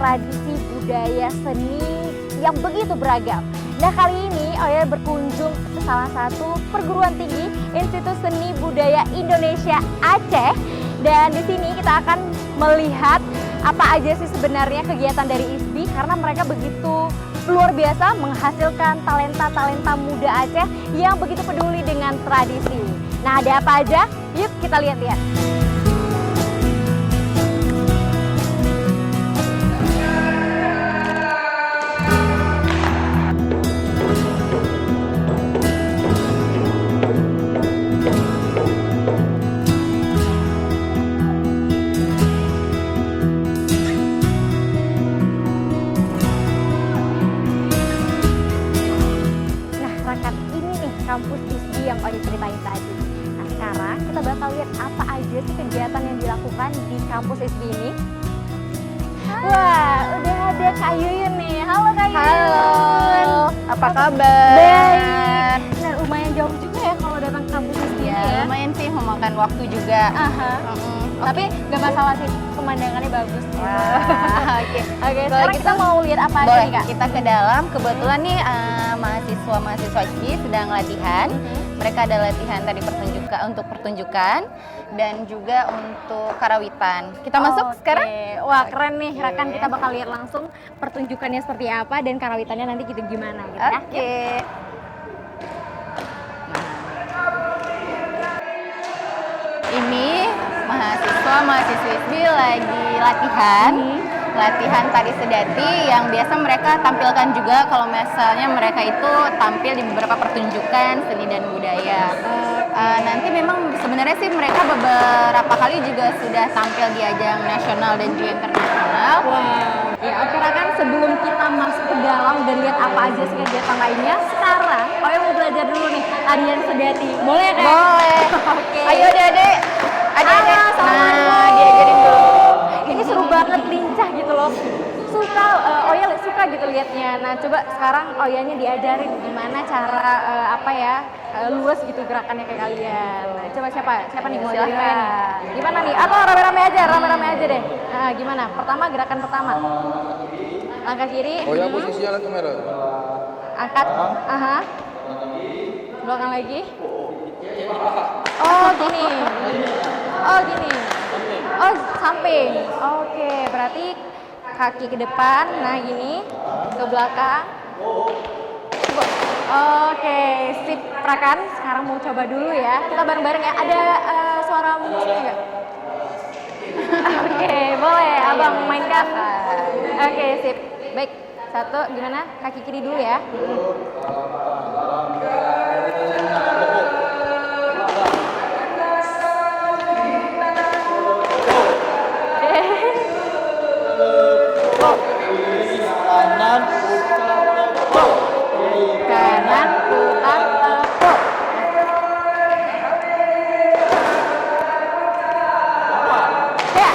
tradisi budaya seni yang begitu beragam. Nah, kali ini Oya berkunjung ke salah satu perguruan tinggi Institut Seni Budaya Indonesia Aceh, dan di sini kita akan melihat apa aja sih sebenarnya kegiatan dari ISBI, karena mereka begitu luar biasa menghasilkan talenta-talenta muda Aceh yang begitu peduli dengan tradisi. Nah, ada apa aja? Yuk kita lihat-lihat. Kampus ISBI yang Oya ceritain tadi. Nah, sekarang kita bakal lihat apa aja sih kegiatan yang dilakukan di kampus ISBI ini. Wah, udah ada Kak Yuyun nih. Halo Kak Yuyun. Halo, apa kabar? Baik. Nah, lumayan jauh juga ya kalau datang ke kampus ISBI ya. Lumayan sih, memakan waktu juga. Tapi nggak masalah sih, pemandangannya bagus. Oke. Sekarang kita mau lihat apa aja nih Kak? Kita ke dalam. Kebetulan nih mahasiswa ISBI sedang latihan. Mereka ada latihan tadi untuk pertunjukan dan juga untuk karawitan. Kita masuk sekarang. Wah, keren nih rekan, kita bakal lihat langsung pertunjukannya seperti apa dan karawitannya nanti gitu gimana gitu ya. Oke. Ini mahasiswa ISBI lagi latihan tari sedati yang biasa mereka tampilkan juga kalau misalnya mereka itu tampil di beberapa pertunjukan seni dan budaya. Nanti memang sebenarnya sih mereka beberapa kali juga sudah tampil di ajang nasional dan juga internasional. Ya, oke rekan, sebelum kita masuk ke dalam dan lihat apa aja sih kegiatan lainnya, sekarang Oya mau belajar dulu nih tarian sedati. Boleh kan? Boleh. Oke. Ayo adik-adik. Nah, diajarin dulu. Ini seru banget, lincah gitu loh. Oya suka gitu liatnya. Nah, coba sekarang Oyanya diajarin gimana cara luas gitu gerakannya kayak kalian. Nah, coba siapa nih mau ajarin Oya nih? Gimana nih? Atau rame-rame aja deh. Nah, gimana? Gerakan pertama. Langkah kiri. Oya posisinya lihat kamera. Angkat. Belakang lagi. Oh, gini. Oh, samping. Oke, berarti kaki ke depan, nah gini, ke belakang. Oke, sip rekan. Sekarang mau coba dulu ya. Kita bareng-bareng ya. Ada suara musiknya nggak? Oke, boleh. Abang mainkan. Oke, sip. Baik, satu, gimana? Kaki kiri dulu ya. Kanan, putar, tepuk. Ya.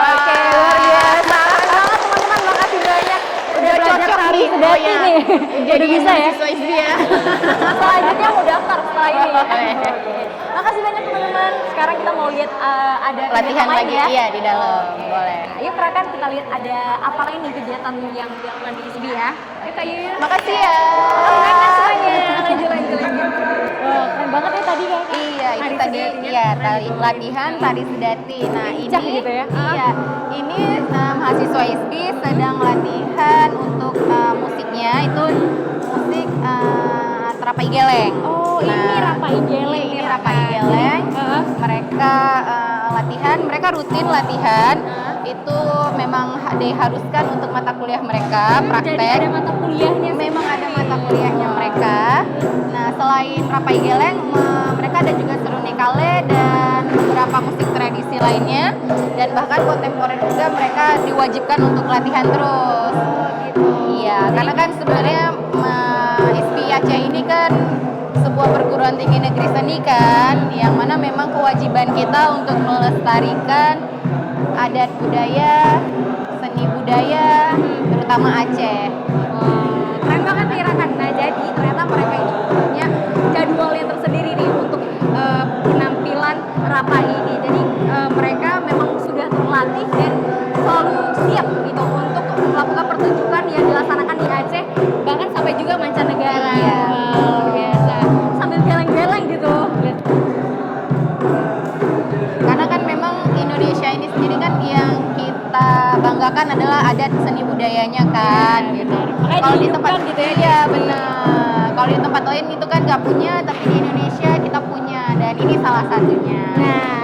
Oke, luar biasa. Teman-teman, makasih banyak udah belajar tari sedati nih. Jadi bisa ya. mahasiswa ISBI ya. Selanjutnya mau daftar setelah ini. Makasih banyak teman-teman. Sekarang kita mau lihat ada Latihan lagi ya. iya di dalam. Boleh. Yuk rekan, kita lihat ada apa lagi nih kegiatan yang dilakukan di ISBI ya. Yuk Kak Yuyun. Makasih ya. Makasih semuanya. Lanjut. Wah, keren banget ya tadi kan. Iya, itu tadi latihan tari sedati. Nah, Lincah ini gitu ya. Iya. Ini mahasiswa ISBI sedang latihan untuk musiknya itu musik Rapai Geleng. Oh, ini Rapai Geleng. Ini Rapai Geleng. Mereka mereka rutin latihan. Itu memang diharuskan untuk mata kuliah mereka, praktek. Jadi ada mata kuliahnya. Memang ada mata kuliahnya mereka. Nah, selain Rapai Geleng, mereka ada juga seruni kale dan beberapa musik tradisi lainnya, dan bahkan kontemporer juga mereka diwajibkan untuk latihan terus. Iya, karena kan sebenarnya ISBI Aceh ini kan sebuah perguruan tinggi negeri seni kan, yang mana memang kewajiban kita untuk melestarikan adat budaya, seni budaya, terutama Aceh. Keren banget nih rekan. Nah, jadi semuanya kan gitu. Makanya Kalau di tempat dihidupkan gitu ya. iya benar. Kalau di tempat lain itu kan nggak punya, tapi di Indonesia kita punya dan ini salah satunya. Nah,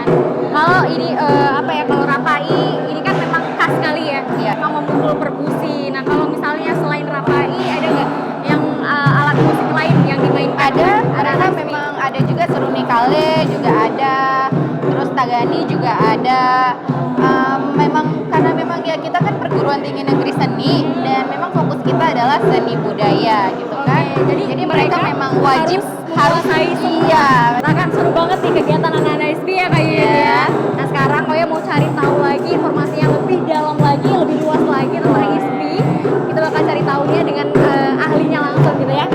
kalau ini apa ya, kalau rapai ini kan memang khas sekali ya, Iya. memang memukul perkusi. Nah, kalau misalnya selain rapai ada nggak yang alat musik lain yang dimainkan? Ada, karena memang ada juga seruni kale juga ada, terus tagani juga ada. Memang karena memang ya kita kan perguruan tinggi negeri seni dan memang fokus kita adalah seni budaya gitu kan. Jadi mereka memang wajib harus iya. Nah kan seru banget nih kegiatan anak-anak ISB ya kayaknya ya. Nah sekarang Koya mau cari tahu lagi informasi yang lebih dalam lagi, lebih luas lagi tentang ISB. Kita bakal cari tahunya dengan ahlinya langsung gitu ya.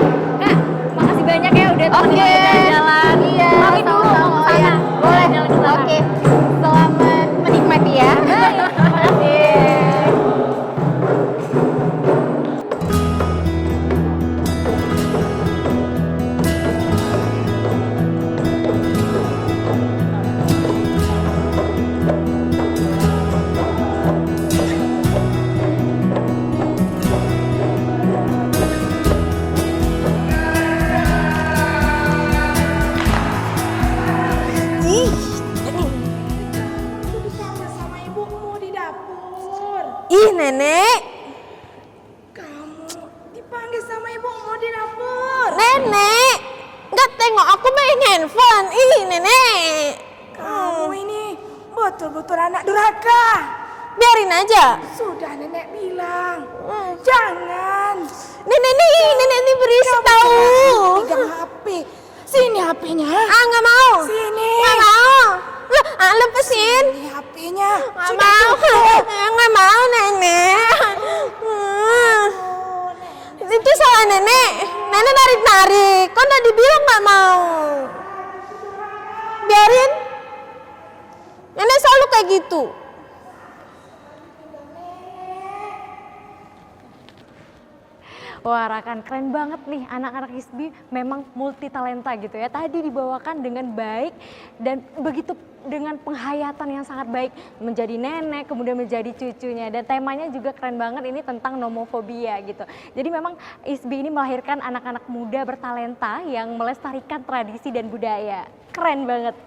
Kak, makasih banyak ya udah temenin Oke. kita jalan. Iya, Pamit dulu sama-sama. mau ke sana. Iya. Boleh jalan ke sana. Oke, selamat menikmati ya. Terima kasih. Sama ibumu di dapur. Ih, Nenek. Kamu dipanggil sama ibumu di dapur. Nenek. Nggak tengok aku main handphone. Ih, Nenek. Kamu ini betul-betul anak durhaka. Biarin aja. Sudah nenek bilang. Jangan. Nenek ini berisik tahu. Pegang HP. Sini HP-nya. Ah, nggak mau. Sini. Nggak mau. Loh, lepasin. Ini HP-nya. Nggak Sudah mau. cukup. Nggak mau, Nenek. Itu salah Nenek. Nenek narik-narik. Kok udah dibilang nggak mau. Biarin. Nenek selalu kayak gitu. Wah, Rakan, keren banget nih anak-anak ISBI, memang multi talenta gitu ya. Tadi dibawakan dengan baik dan begitu dengan penghayatan yang sangat baik, menjadi nenek, kemudian menjadi cucunya, dan temanya juga keren banget, ini tentang nomofobia gitu. Jadi memang ISBI ini melahirkan anak-anak muda bertalenta yang melestarikan tradisi dan budaya. Keren banget.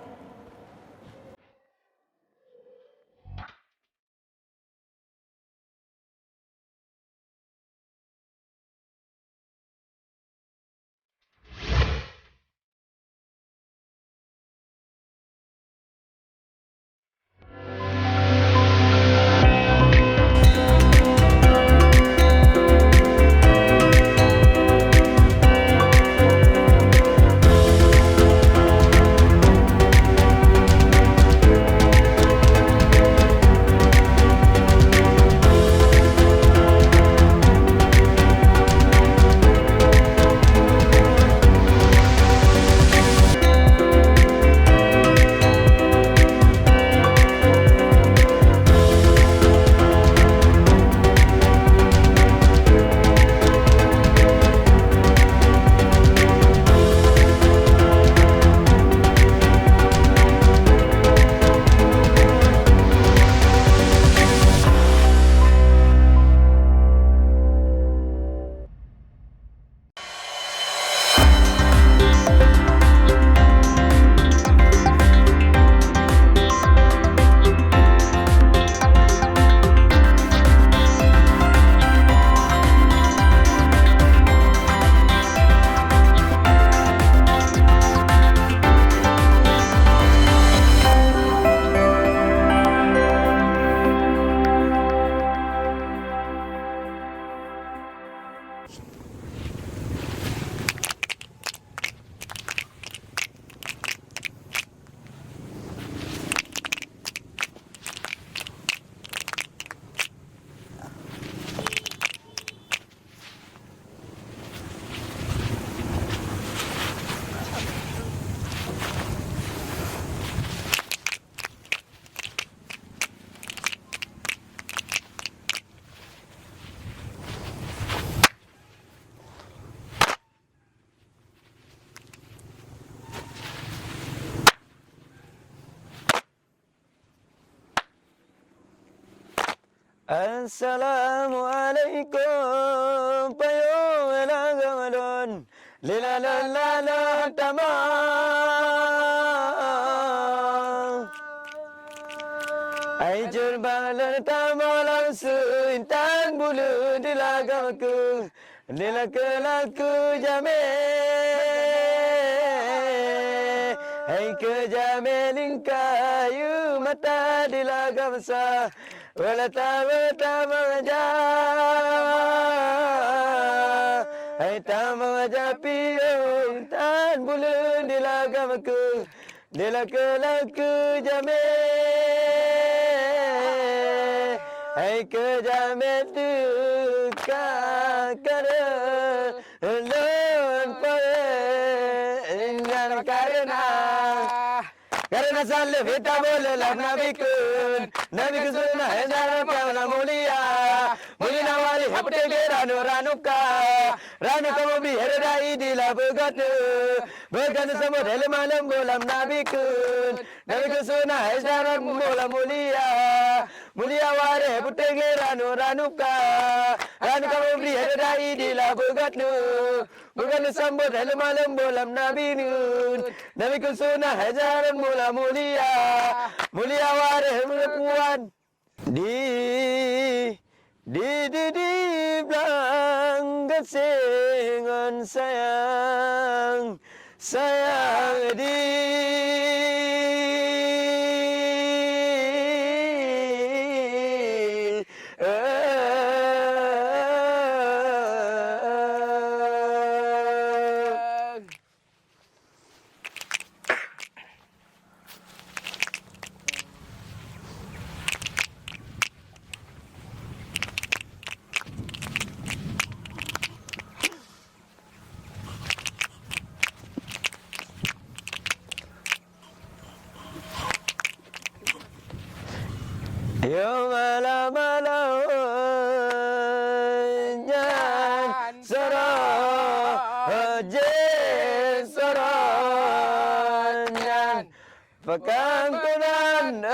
Assalamualaikum payo elagadon lila la la la tamam ai jurbalan tamalam suintan bulu dilagamaku dilakalaku jame ai ke jamelin kayu mata dilagamsa wala tamaja ai tamaja piyo tan bulu dilagamaku dilakalaku jame ai ke jame tu kakara lon pare ingan karena salih kita boleh lah Nabi kun sunnah hezara pawna mulia mulina wali hapte ke ranuka mobi heradai dila begatu semua dalam malam golam Nabi kun sunnah hezara mola mulia wali hapte ke ranuka mobi heradai dila begatu semua dalam malam golam Nabi kun sunnah hezara mola mulia wareh puan di belang kesengan sayang di Yo malam nyan soro nyan pekan kunan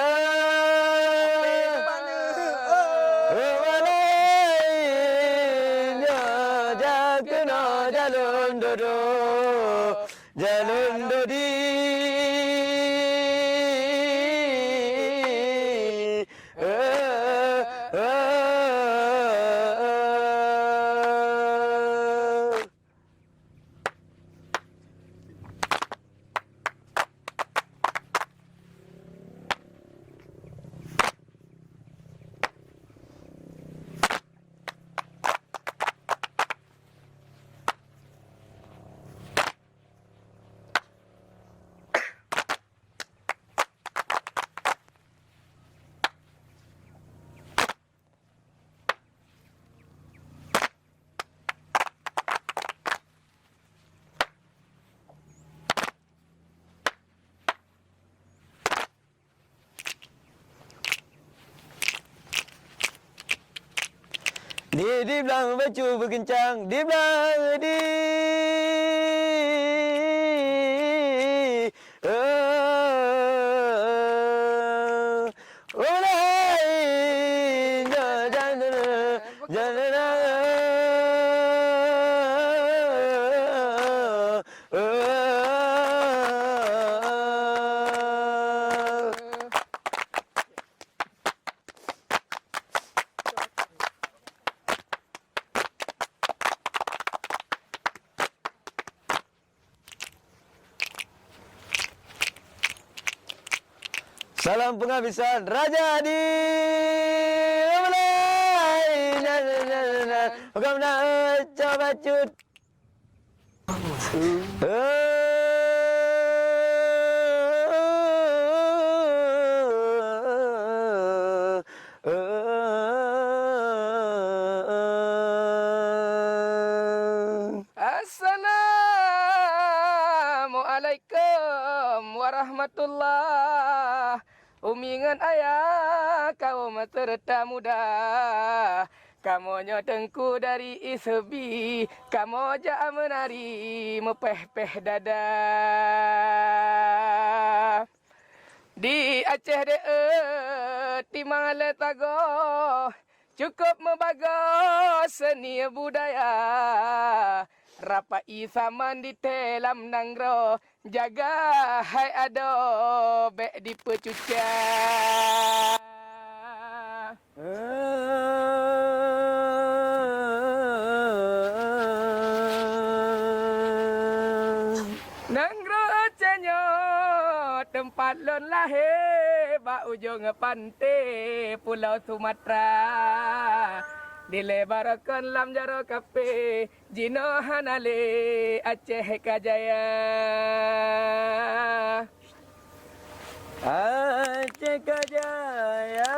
jalun dodi Di belang baju berkencang, di belang Salam penghabisan Raja di mulai. Bukan nak coba cut. Assalamualaikum warahmatullah. Umingan ayah kau serta muda. Kamu nyotengku dari isbi. Kamu ja menari mepeh-peh dada. Di Aceh de timang letago. cukup membagus seni budaya. Rapai saman di telam nangro, jaga hai ado bek di pecuca. Nangro cenyo tempat lon lahir ba ujung pantai Pulau Sumatera. Dilebarkan lam jaro kape Jino Hanale Aceh Kajaya. Aceh Kajaya.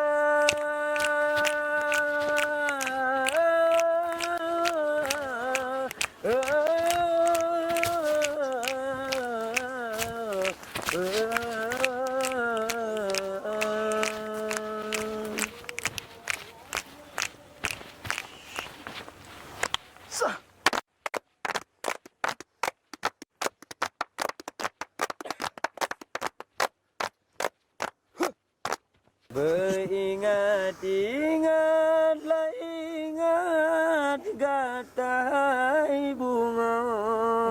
Beringat-ingatlah ingat gatai bunga.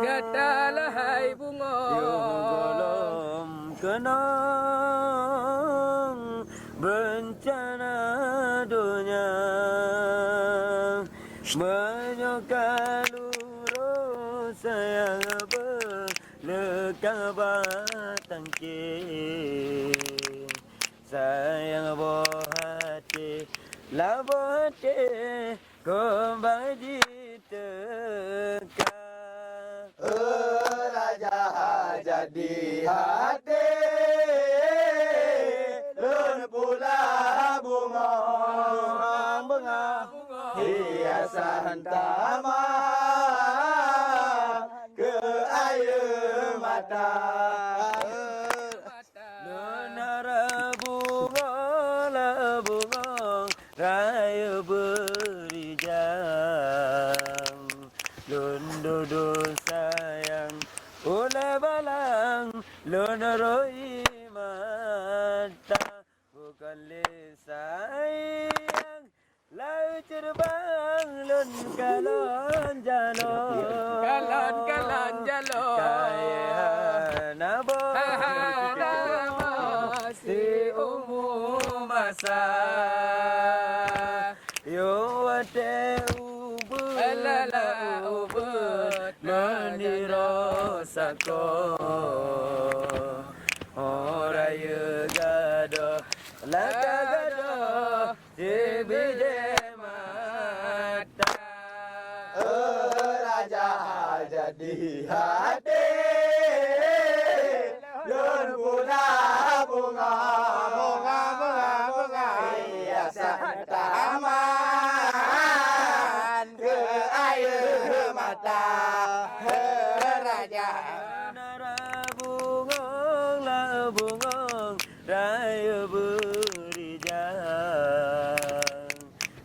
Gatalah hai bunga. Golom kenang bencana dunia. Menyokal urus sayang berlekang batang ke. Sayang bohati, la bohati, kembali diteka. Raja jadi hati, lun pula bunga, bunga, hiasan taman ke air mata. Raya berijang, lundudu sayang, ula balang, lunaroi mata, bukan le sayang, lau terbang, lun kalon jalon, Kalon jalon, kaya nabo, si umum masa. Yo ate ubud Alala ubud meniro sako oraya gado laka gado dibije mata. Raja jadi hati lun pula bunga bunga bunga bunga hiasan taman ke air mata. Raja nara bungong la bungong raya berijang,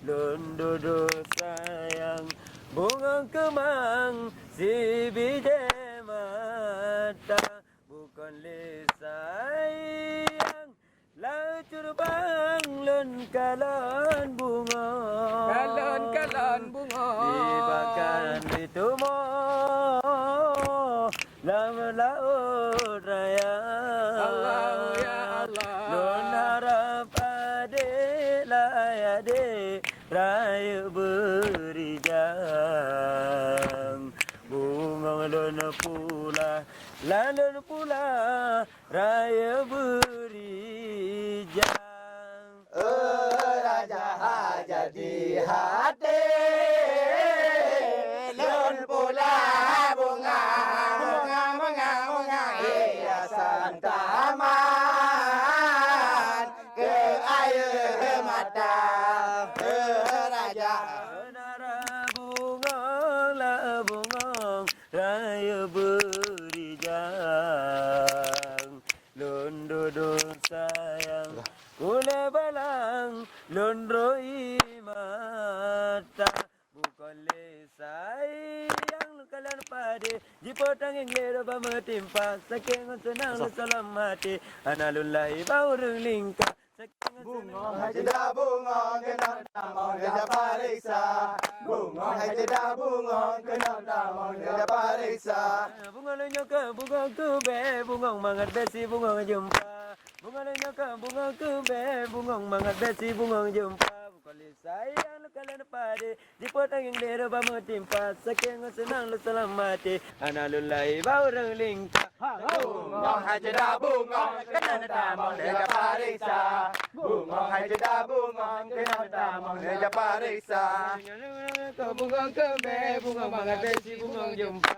lundudu sayang bungong kemang si bije mata, bukan le sayang lau terbang lun kalon bunga. Kalon bunga. Dibakan ditumo lama laut raya. Allah ya Allah. Lun harap ade layade raya berijang, bunga lun pula lalun pula raya berijang. Raja jadi hati lun pula bunga bunga bunga bunga hiasan taman ke air mata. Raja nara bungong la bungong raya berijang, lundudu sayang kule balang lundroi mata, bukan le sayang lukalan pade jipotang inglero bametimpa saking senang salam hati analullahi baurung lingka Bungong hai tidak bungong kenapa mau dia pariksa. Bungong hai tidak bungong kenapa mau dia pariksa. Bungong nyoka bungong kube bungong mangat besi bungong jumpa. Bungong nyoka bungong kube bungong mangat besi bungong jumpa. Kali sayang lu kalian pade dipotong yang dero bamu timpa saking senang lu selamati analulai bau lingka. Bungong hai tidak bungong kenapa mau dia pariksa. Bungong hai tidak bungong kenapa mau dia pariksa. Bungong kembe bungong mangat besi bungong jumpa.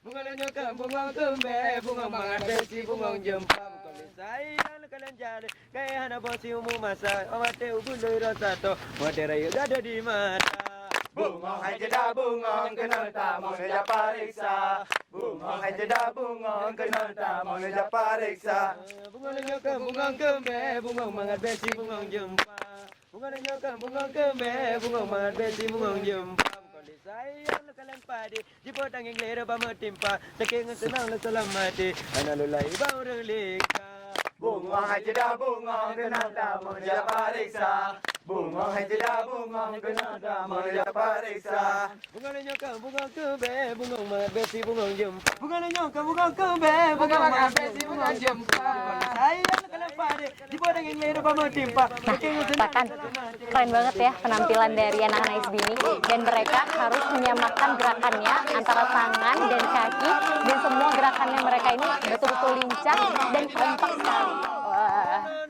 Bungong nyoka bungong kembe bungong mangat besi bungong jumpa. Sayang kalian jadi kayak hana bosi umum masa mate ubulur rasa mate rayu ada di mata. Bungong hai tidak bungong kenapa mau dia pariksa. Bungong hai tidak bungong kenapa mau dia pariksa. Bungong nyoka bungong kembe bungong mangat besi bungong jumpa. Bungong nyoka bungong kembe bungong mangat besi bungong jumpa. Sayang lu kalian padi dipotong yang lera bamu timpa saking senang lu selamati analulai bau lika. Bungong hai tidak bungong kenapa mau dia pariksa. Bungong hai tidak bungong kenapa mau dia pariksa. Bungong nyoka bungong kembe bungong mangat besi bungong jumpa. Bungong nyoka bungong kembe bungong mangat besi bungong jumpa. Sayang kalian padi dipotong yang lera bamu timpa saking senang Bahkan keren banget ya penampilan dari anak-anak ISB ini, dan mereka harus menyamakan gerakannya antara tangan dan kaki, dan semua gerakannya mereka ini betul-betul lincah dan kompak sekali. Wah.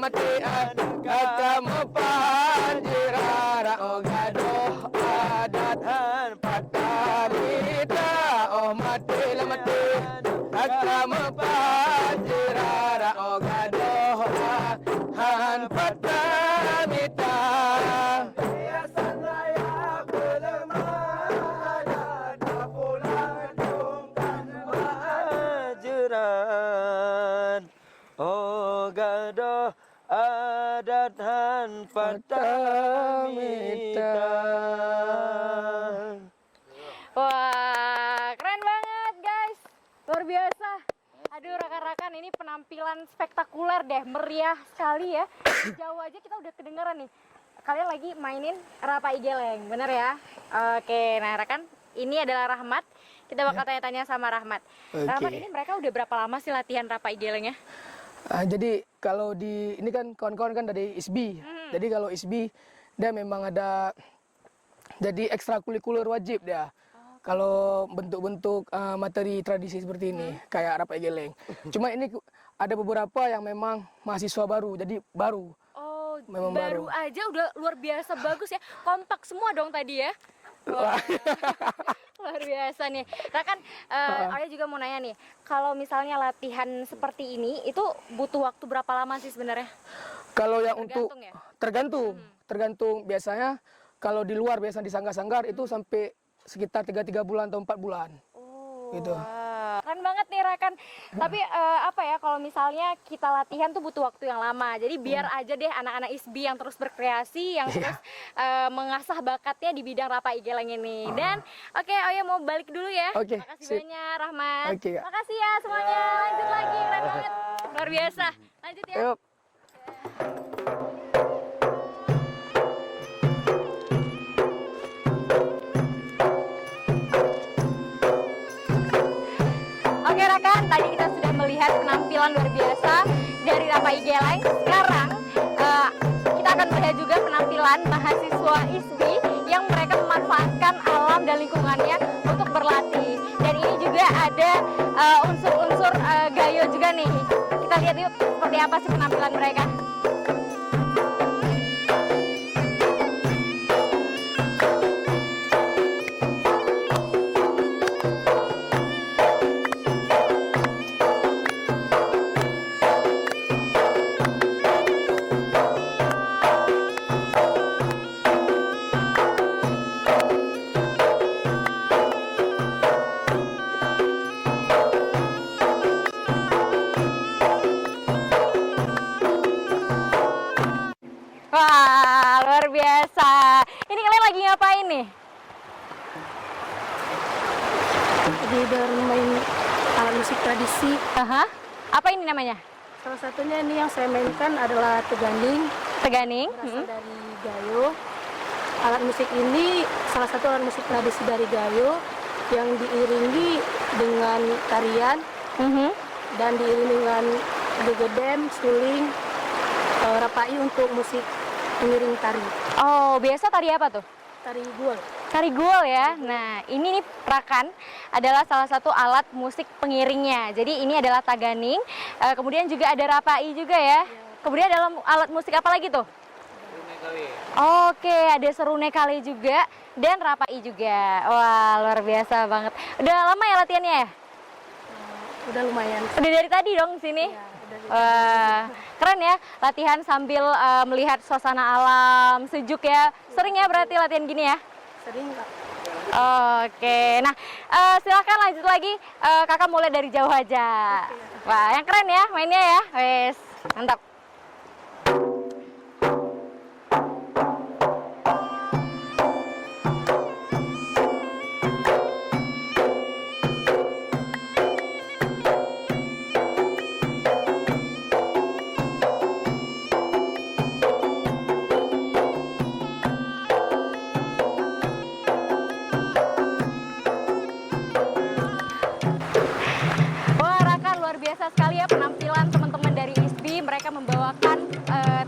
matian kakamu panjirara oh gaduh adatan patalita oh mati matian kakamu panjirara oh gaduh han patamita biasan raya belum ada pulang jungkan Panjiran oh gaduh adat han patamita. Wah, keren banget guys. Luar biasa. Aduh rekan-rekan, ini penampilan spektakuler deh, meriah sekali ya. Jauh aja kita udah kedengeran nih. Kalian lagi mainin Rapai Geleng, bener ya? Oke, nah rekan, ini adalah Rahmat. Kita bakal tanya-tanya sama Rahmat. Rahmat, ini mereka udah berapa lama sih latihan Rapai Gelengnya? Jadi kalau di ini kan kawan-kawan kan dari ISB. Jadi kalau ISB dia memang ada jadi ekstrakurikuler wajib dia. Kalau bentuk-bentuk materi tradisi seperti ini kayak Rapai Geleng. Cuma ini ada beberapa yang memang mahasiswa baru, jadi baru. Oh, memang baru aja udah luar biasa bagus ya. Kompak semua dong tadi ya. Wah. Luar biasa nih. Nah kan, Arya juga mau nanya nih, kalau misalnya latihan seperti ini, itu butuh waktu berapa lama sih sebenarnya? Kalau yang Tergantung untuk ya? tergantung biasanya kalau di luar biasa di sanggar-sanggar itu sampai sekitar 3 bulan atau 4 bulan. Oh, gitu. wah. Keren banget nih nih Rakan. Tapi apa ya, kalau misalnya kita latihan tuh butuh waktu yang lama. Jadi biar aja deh anak-anak ISBI yang terus berkreasi, yang terus mengasah bakatnya di bidang Rapa Igeleng ini. Dan oke, Oya mau balik dulu ya. Oke, Makasih sip. banyak Rahmat. Oke, Kak. Makasih ya semuanya. Lanjut lagi, keren banget. Luar biasa. Lanjut ya. Yuk. Oke Rakan, tadi kita sudah melihat penampilan luar biasa dari Rapa Igeleng. Sekarang kita akan melihat juga penampilan mahasiswa ISBI yang mereka memanfaatkan alam dan lingkungannya untuk berlatih. Dan ini juga ada unsur-unsur gayo juga nih. Kita lihat yuk seperti apa sih penampilan mereka. Wah, luar biasa. Ini kalian lagi ngapain nih? Jadi baru main alat musik tradisi. Aha. Apa ini namanya? Salah satunya ini yang saya mainkan adalah teganing, Teganing. berasal dari gayo. Alat musik ini salah satu alat musik tradisi dari gayo yang diiringi dengan tarian dan diiringi dengan gegedem, suling, rapai untuk musik pengiring tari. Oh, biasa tari apa tuh? Tari guel. Tari guel ya. Nah, ini nih Rakan adalah salah satu alat musik pengiringnya. Jadi ini adalah taganing. Kemudian juga ada rapai juga ya. Kemudian dalam alat musik apa lagi tuh? Oke, ada serune kali juga dan rapai juga. Wah, luar biasa banget. Udah lama ya latihannya ya? Udah lumayan. Udah dari tadi dong sini? Ya, udah Wah, keren ya, latihan sambil melihat suasana alam sejuk ya. Sering ya berarti latihan gini ya? sering Kak. Oke, nah silakan lanjut lagi. Kakak mulai dari jauh aja. Wah, yang keren ya mainnya ya. Wes, mantap. Biasa sekali ya penampilan teman-teman dari ISBI. Mereka membawakan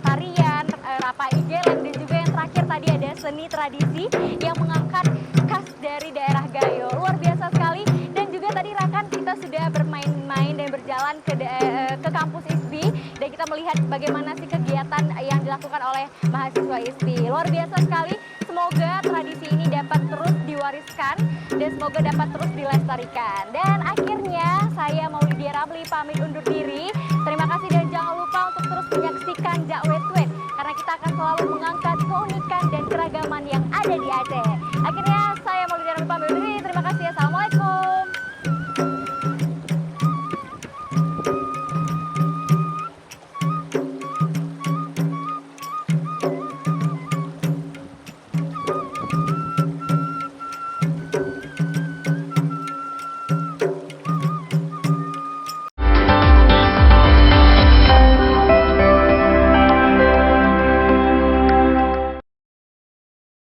tarian Rapa Igeleng dan juga yang terakhir tadi ada seni tradisi yang mengangkat khas dari daerah Gayo. Luar biasa sekali. Dan juga tadi Rakan kita sudah bermain-main dan berjalan ke kampus ISBI dan kita melihat bagaimana sih kegiatan yang dilakukan oleh mahasiswa ISBI. Luar biasa sekali. Semoga tradisi ini dapat terus diwariskan dan semoga dapat terus dilestarikan. Dan akhirnya saya Maulidia Ramli pamit undur diri. Terima kasih dan jangan lupa untuk terus menyaksikan Jak Wet Wet karena kita akan selalu mengangkat keunikan dan keragaman yang ada di Aceh.